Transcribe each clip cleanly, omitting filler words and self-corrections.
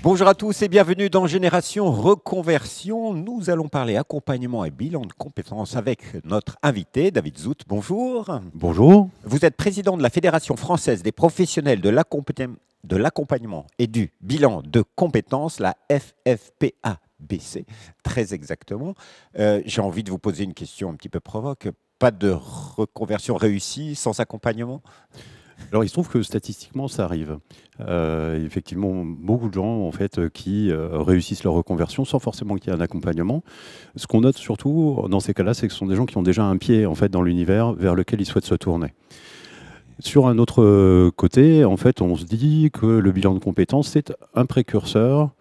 Bonjour à tous et bienvenue dans Génération Reconversion. Nous allons parler accompagnement et bilan de compétences avec notre invité, David Zout. Bonjour. Bonjour. Vous êtes président de la Fédération française des professionnels de l'accompagnement et du bilan de compétences, la FFPABC, très exactement. J'ai envie de vous poser une question un petit peu provoque. Pas de reconversion réussie sans accompagnement ? Alors, il se trouve que statistiquement, ça arrive. Effectivement, beaucoup de gens en fait, qui réussissent leur reconversion sans forcément qu'il y ait un accompagnement. Ce qu'on note surtout dans ces cas-là, c'est que ce sont des gens qui ont déjà un pied en fait, dans l'univers vers lequel ils souhaitent se tourner. Sur un autre côté, en fait, on se dit que le bilan de compétences, c'est un précurseur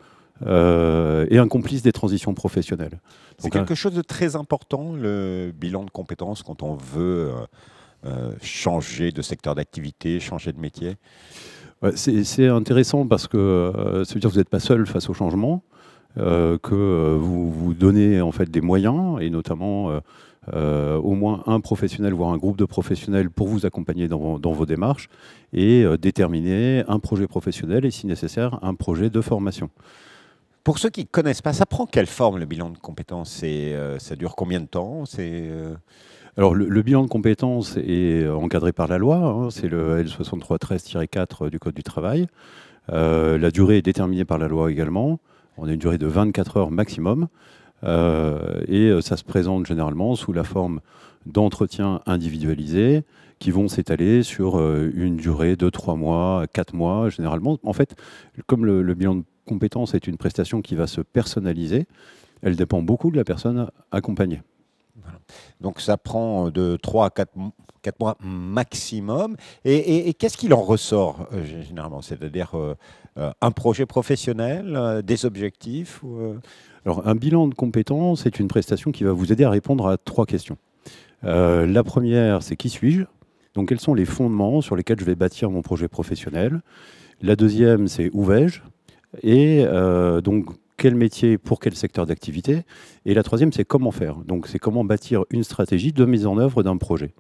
et un complice des transitions professionnelles. C'est quelque chose de très important, le bilan de compétences, quand on veut changer de secteur d'activité, changer de métier. C'est intéressant parce que ça veut dire que vous n'êtes pas seul face au changement, que vous vous donnez en fait des moyens, et notamment au moins un professionnel, voire un groupe de professionnels pour vous accompagner dans vos démarches et déterminer un projet professionnel et, si nécessaire, un projet de formation. Pour ceux qui ne connaissent pas, ça prend quelle forme le bilan de compétences ça dure combien de temps Alors, le bilan de compétences est encadré par la loi, hein, c'est le L6313-4 du Code du travail. La durée est déterminée par la loi également. On a une durée de 24 heures maximum. Et ça se présente généralement sous la forme d'entretiens individualisés qui vont s'étaler sur une durée de 3 mois, 4 mois généralement. En fait, comme le bilan de compétences est une prestation qui va se personnaliser, elle dépend beaucoup de la personne accompagnée. Voilà. Donc ça prend de 3 à 4 mois maximum. Et qu'est-ce qu'il en ressort généralement? C'est-à-dire un projet professionnel, des objectifs Alors, un bilan de compétences est une prestation qui va vous aider à répondre à 3 questions. La première, c'est qui suis-je? Donc, quels sont les fondements sur lesquels je vais bâtir mon projet professionnel? La deuxième, c'est où vais-je? Et donc, quel métier pour quel secteur d'activité? Et la troisième, c'est comment faire. Donc, c'est comment bâtir une stratégie de mise en œuvre d'un projet.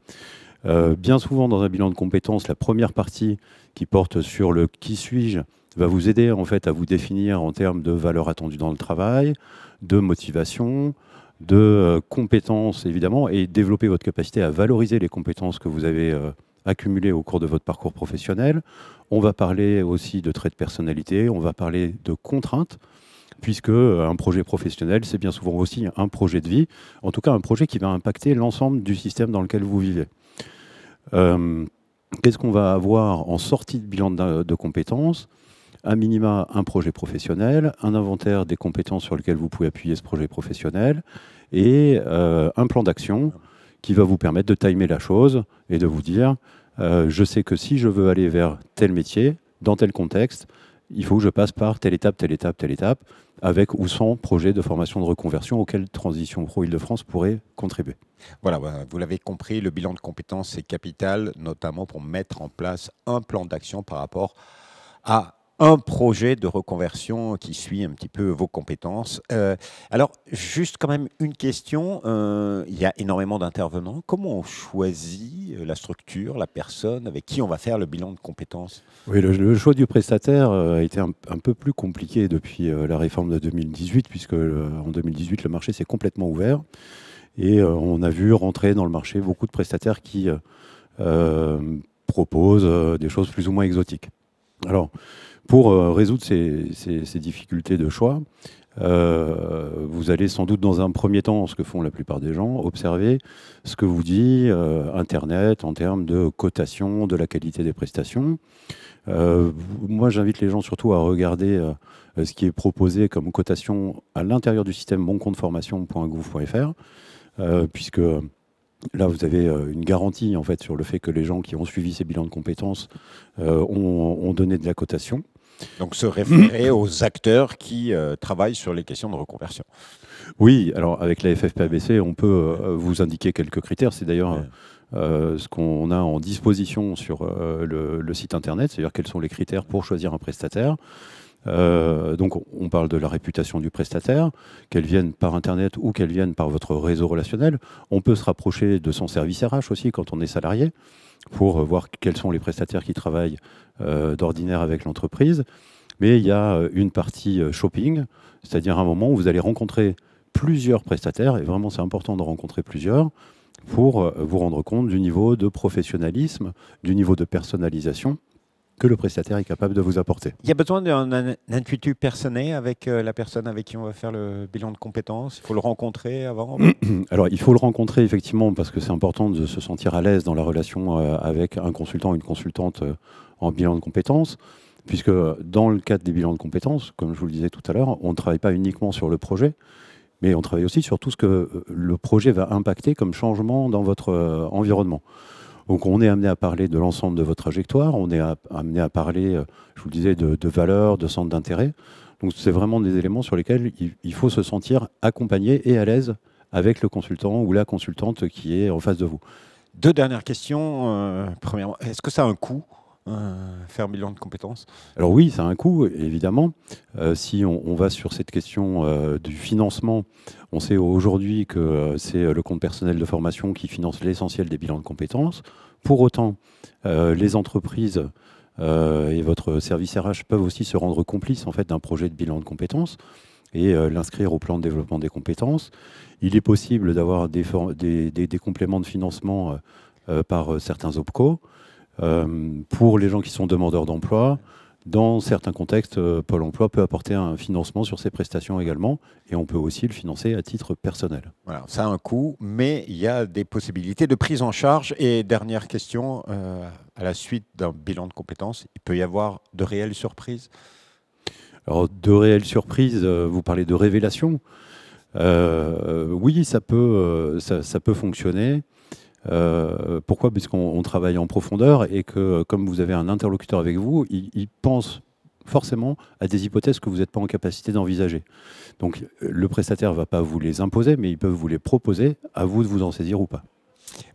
Bien souvent, dans un bilan de compétences, la première partie qui porte sur le qui suis-je va vous aider en fait à vous définir en termes de valeurs attendues dans le travail, de motivation, de compétences évidemment, et développer votre capacité à valoriser les compétences que vous avez accumulées au cours de votre parcours professionnel. On va parler aussi de traits de personnalité, on va parler de contraintes, puisque un projet professionnel, c'est bien souvent aussi un projet de vie, en tout cas un projet qui va impacter l'ensemble du système dans lequel vous vivez. Qu'est-ce qu'on va avoir en sortie de bilan de compétences? À minima, un projet professionnel, un inventaire des compétences sur lesquelles vous pouvez appuyer ce projet professionnel et un plan d'action qui va vous permettre de timer la chose et de vous dire je sais que si je veux aller vers tel métier, dans tel contexte, il faut que je passe par telle étape, telle étape, telle étape, avec ou sans projet de formation de reconversion auquel Transition Pro Île-de-France pourrait contribuer. Voilà, vous l'avez compris, le bilan de compétences est capital, notamment pour mettre en place un plan d'action par rapport à un projet de reconversion qui suit un petit peu vos compétences. Alors, juste quand même une question. Il y a énormément d'intervenants. Comment on choisit la structure, la personne avec qui on va faire le bilan de compétences? Oui, le choix du prestataire a été un peu plus compliqué depuis la réforme de 2018, puisque en 2018, le marché s'est complètement ouvert. Et on a vu rentrer dans le marché beaucoup de prestataires qui proposent des choses plus ou moins exotiques. Alors, pour résoudre ces difficultés de choix, vous allez sans doute dans un premier temps, ce que font la plupart des gens, observer ce que vous dit Internet en termes de cotation, de la qualité des prestations. Moi, j'invite les gens surtout à regarder ce qui est proposé comme cotation à l'intérieur du système moncompteformation.gouv.fr, puisque là, vous avez une garantie en fait, sur le fait que les gens qui ont suivi ces bilans de compétences ont donné de la cotation. Donc, se référer aux acteurs qui travaillent sur les questions de reconversion. Oui, alors avec la FFPABC, on peut vous indiquer quelques critères. C'est d'ailleurs ce qu'on a en disposition sur le site internet, c'est-à-dire quels sont les critères pour choisir un prestataire. Donc on parle de la réputation du prestataire, qu'elle vienne par Internet ou qu'elle vienne par votre réseau relationnel. On peut se rapprocher de son service RH aussi quand on est salarié, pour voir quels sont les prestataires qui travaillent d'ordinaire avec l'entreprise. Mais il y a une partie shopping, c'est-à-dire un moment où vous allez rencontrer plusieurs prestataires, et vraiment c'est important de rencontrer plusieurs, pour vous rendre compte du niveau de professionnalisme, du niveau de personnalisation que le prestataire est capable de vous apporter. Il y a besoin d'un intuitu personnel avec la personne avec qui on va faire le bilan de compétences. Il faut le rencontrer avant. Alors, il faut le rencontrer effectivement parce que c'est important de se sentir à l'aise dans la relation avec un consultant ou une consultante en bilan de compétences, puisque dans le cadre des bilans de compétences, comme je vous le disais tout à l'heure, on ne travaille pas uniquement sur le projet, mais on travaille aussi sur tout ce que le projet va impacter comme changement dans votre environnement. Donc on est amené à parler de l'ensemble de votre trajectoire, on est amené à parler, je vous le disais, de valeurs, de centres d'intérêt. Donc c'est vraiment des éléments sur lesquels il faut se sentir accompagné et à l'aise avec le consultant ou la consultante qui est en face de vous. Deux dernières questions. Premièrement, est-ce que ça a un coût, faire un bilan de compétences? Alors oui, ça a un coût, évidemment. Si on va sur cette question du financement, on sait aujourd'hui que c'est le compte personnel de formation qui finance l'essentiel des bilans de compétences. Pour autant, les entreprises et votre service RH peuvent aussi se rendre complices en fait, d'un projet de bilan de compétences et l'inscrire au plan de développement des compétences. Il est possible d'avoir des compléments de financement par certains OPCO. Pour les gens qui sont demandeurs d'emploi, dans certains contextes, Pôle emploi peut apporter un financement sur ces prestations également, et on peut aussi le financer à titre personnel. Voilà, ça a un coût, mais il y a des possibilités de prise en charge. Et dernière question, à la suite d'un bilan de compétences, il peut y avoir de réelles surprises? Alors, de réelles surprises, vous parlez de révélation. Oui, ça peut fonctionner. Pourquoi? Puisqu'on travaille en profondeur et que, comme vous avez un interlocuteur avec vous, il pense forcément à des hypothèses que vous n'êtes pas en capacité d'envisager. Donc, le prestataire ne va pas vous les imposer, mais il peut vous les proposer, à vous de vous en saisir ou pas.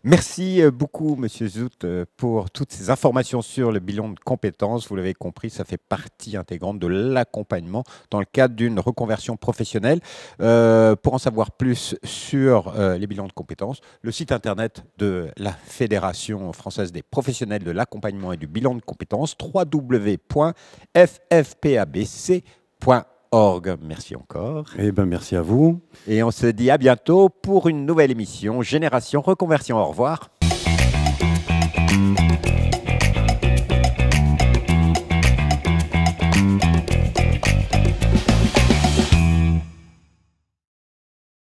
Merci beaucoup, Monsieur Zout, pour toutes ces informations sur le bilan de compétences. Vous l'avez compris, ça fait partie intégrante de l'accompagnement dans le cadre d'une reconversion professionnelle. Pour en savoir plus sur les bilans de compétences, le site internet de la Fédération française des professionnels de l'accompagnement et du bilan de compétences, www.ffpabc.org. Merci encore. Eh ben, merci à vous. Et on se dit à bientôt pour une nouvelle émission Génération Reconversion. Au revoir.